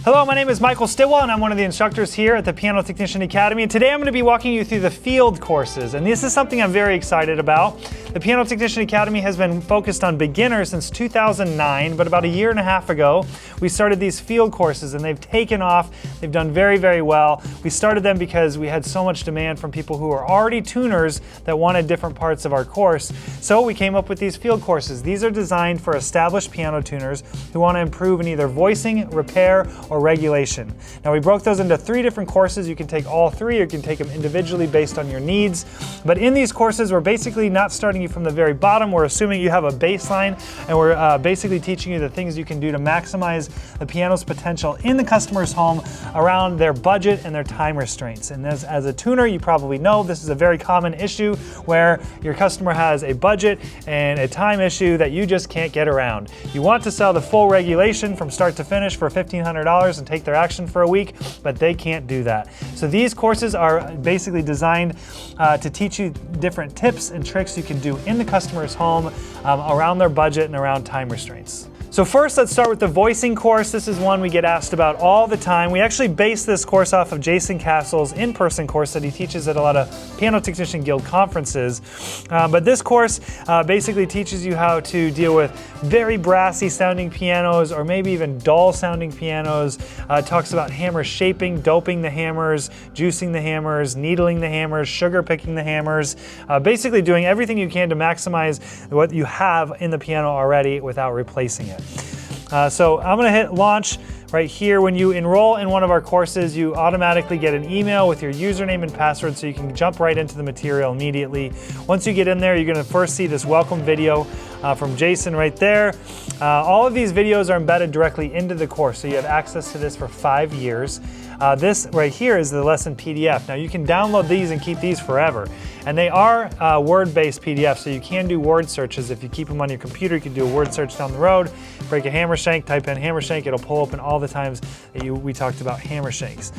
Hello, my name is Michael Stillwell and I'm one of the instructors here at the Piano Technician Academy. And today I'm going to be walking you through the field courses. And this is something I'm very excited about. The Piano Technician Academy has been focused on beginners since 2009, but about a year and a half ago, we started these field courses and they've taken off. They've done very, very well. We started them because we had so much demand from people who are already tuners that wanted different parts of our course. So we came up with these field courses. These are designed for established piano tuners who want to improve in either voicing, repair, or regulation. Now we broke those into 3 different courses. You can take all 3 or you can take them individually based on your needs. But in these courses, we're basically not starting you from the very bottom. We're assuming you have a baseline and we're basically teaching you the things you can do to maximize the piano's potential in the customer's home around their budget and their time restraints. And as a tuner, you probably know this is a very common issue where your customer has a budget and a time issue that you just can't get around. You want to sell the full regulation from start to finish for $1,500 and take their action for a week, but they can't do that. So these courses are basically designed to teach you different tips and tricks you can do in the customer's home around their budget and around time restraints. So first, let's start with the voicing course. This is one we get asked about all the time. We actually base this course off of Jason Castle's in-person course that he teaches at a lot of Piano Technician Guild conferences. But this course basically teaches you how to deal with very brassy sounding pianos or maybe even dull sounding pianos. It talks about hammer shaping, doping the hammers, juicing the hammers, needling the hammers, sugar picking the hammers, basically doing everything you can to maximize what you have in the piano already without replacing it. So I'm going to hit launch right here. When you enroll in one of our courses, you automatically get an email with your username and password so you can jump right into the material immediately. Once you get in there, you're going to first see this welcome video from Jason right there. All of these videos are embedded directly into the course, so you have access to this for 5 years. This right here is the lesson PDF. Now you can download these and keep these forever. And they are word-based PDFs, so you can do word searches. If you keep them on your computer, you can do a word search down the road, break a hammer shank, type in hammer shank, it'll pull open all the times that we talked about hammer shanks.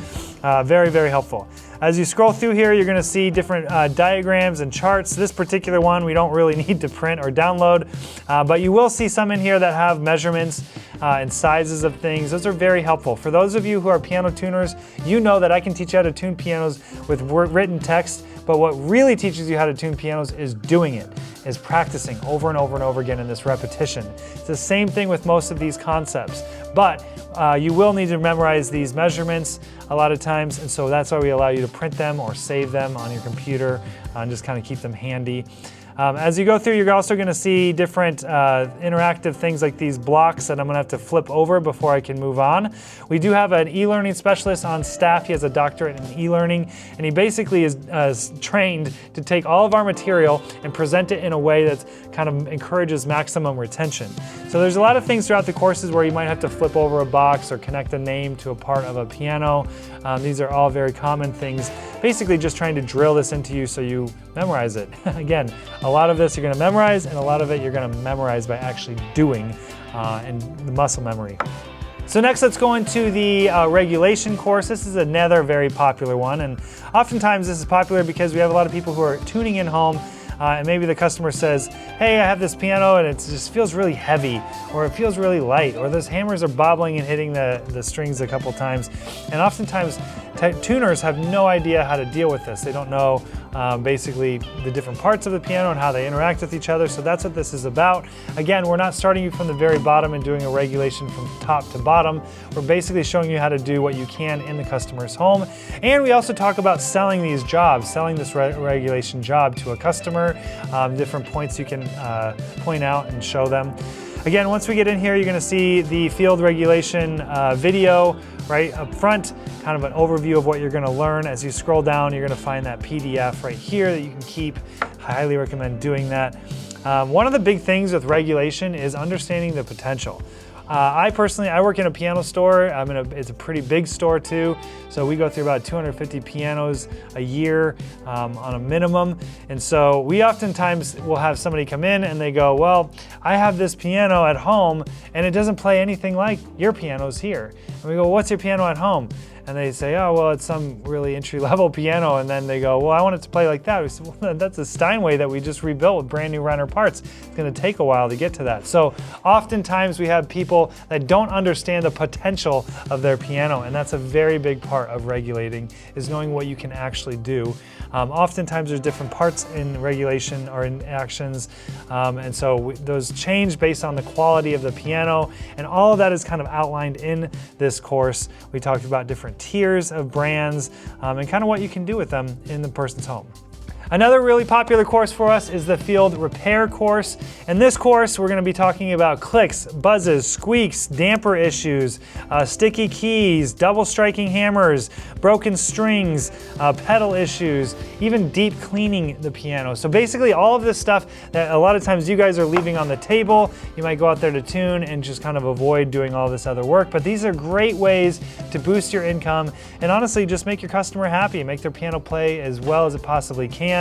Very, very helpful. As you scroll through here, you're gonna see different diagrams and charts. This particular one we don't really need to print or download, but you will see some in here that have measurements and sizes of things. Those are very helpful. For those of you who are piano tuners, you know that I can teach you how to tune pianos with written text, but what really teaches you how to tune pianos is doing it, is practicing over and over and over again in this repetition. It's the same thing with most of these concepts, but you will need to memorize these measurements a lot of times, and so that's why we allow you to print them or save them on your computer and just kind of keep them handy. As you go through, you're also going to see different interactive things like these blocks that I'm going to have to flip over before I can move on. We do have an e-learning specialist on staff. He has a doctorate in e-learning, and he basically is trained to take all of our material and present it in a way that kind of encourages maximum retention. So there's a lot of things throughout the courses where you might have to flip over a box or connect a name to a part of a piano. These are all very common things, basically just trying to drill this into you so you memorize it. Again, a lot of this you're going to memorize, and a lot of it you're going to memorize by actually doing and the muscle memory. So next, let's go into the regulation course. This is another very popular one, and oftentimes this is popular because we have a lot of people who are tuning in home and maybe the customer says, hey, I have this piano and it just feels really heavy, or it feels really light, or those hammers are bobbling and hitting the strings a couple times. And oftentimes tuners have no idea how to deal with this. They don't know basically the different parts of the piano and how they interact with each other. So that's what this is about. Again, we're not starting you from the very bottom and doing a regulation from top to bottom. We're basically showing you how to do what you can in the customer's home. And we also talk about selling these jobs, selling this regulation job to a customer, different points you can point out and show them. Again, once we get in here, you're going to see the field regulation video right up front, kind of an overview of what you're going to learn. As you scroll down, you're going to find that PDF right here that you can keep. I highly recommend doing that. One of the big things with regulation is understanding the potential. I work in a piano store. It's a pretty big store too, so we go through about 250 pianos a year on a minimum. And so we oftentimes will have somebody come in and they go, well, I have this piano at home and it doesn't play anything like your pianos here. And we go, well, what's your piano at home? And they say, oh, well, it's some really entry-level piano. And then they go, well, I want it to play like that. We said, well, that's a Steinway that we just rebuilt with brand new Renner parts. It's gonna take a while to get to that. So oftentimes we have people that don't understand the potential of their piano, and that's a very big part of regulating, is knowing what you can actually do. Oftentimes there's different parts in regulation or in actions, and so those change based on the quality of the piano, and all of that is kind of outlined in this course. We talked about different tiers of brands and kind of what you can do with them in the person's home. Another really popular course for us is the field repair course. In this course, we're going to be talking about clicks, buzzes, squeaks, damper issues, sticky keys, double striking hammers, broken strings, pedal issues, even deep cleaning the piano. So basically all of this stuff that a lot of times you guys are leaving on the table, you might go out there to tune and just kind of avoid doing all this other work. But these are great ways to boost your income and honestly just make your customer happy, make their piano play as well as it possibly can.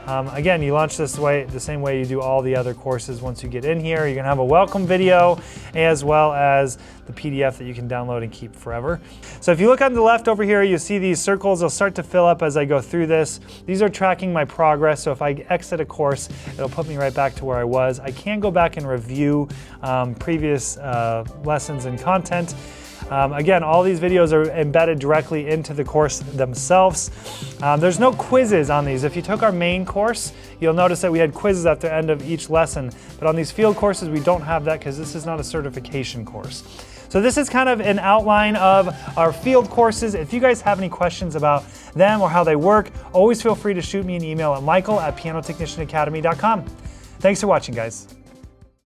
Again, you launch this way, the same way you do all the other courses. Once you get in here, you're gonna have a welcome video as well as the PDF that you can download and keep forever. So if you look on the left over here, you see these circles. They'll start to fill up as I go through this. These are tracking my progress. So if I exit a course, it'll put me right back to where I was. I can go back and review previous lessons and content. Again, all these videos are embedded directly into the course themselves. There's no quizzes on these. If you took our main course, you'll notice that we had quizzes at the end of each lesson. But on these field courses, we don't have that because this is not a certification course. So this is kind of an outline of our field courses. If you guys have any questions about them or how they work, always feel free to shoot me an email at michael@pianotechnicianacademy.com. Thanks for watching, guys.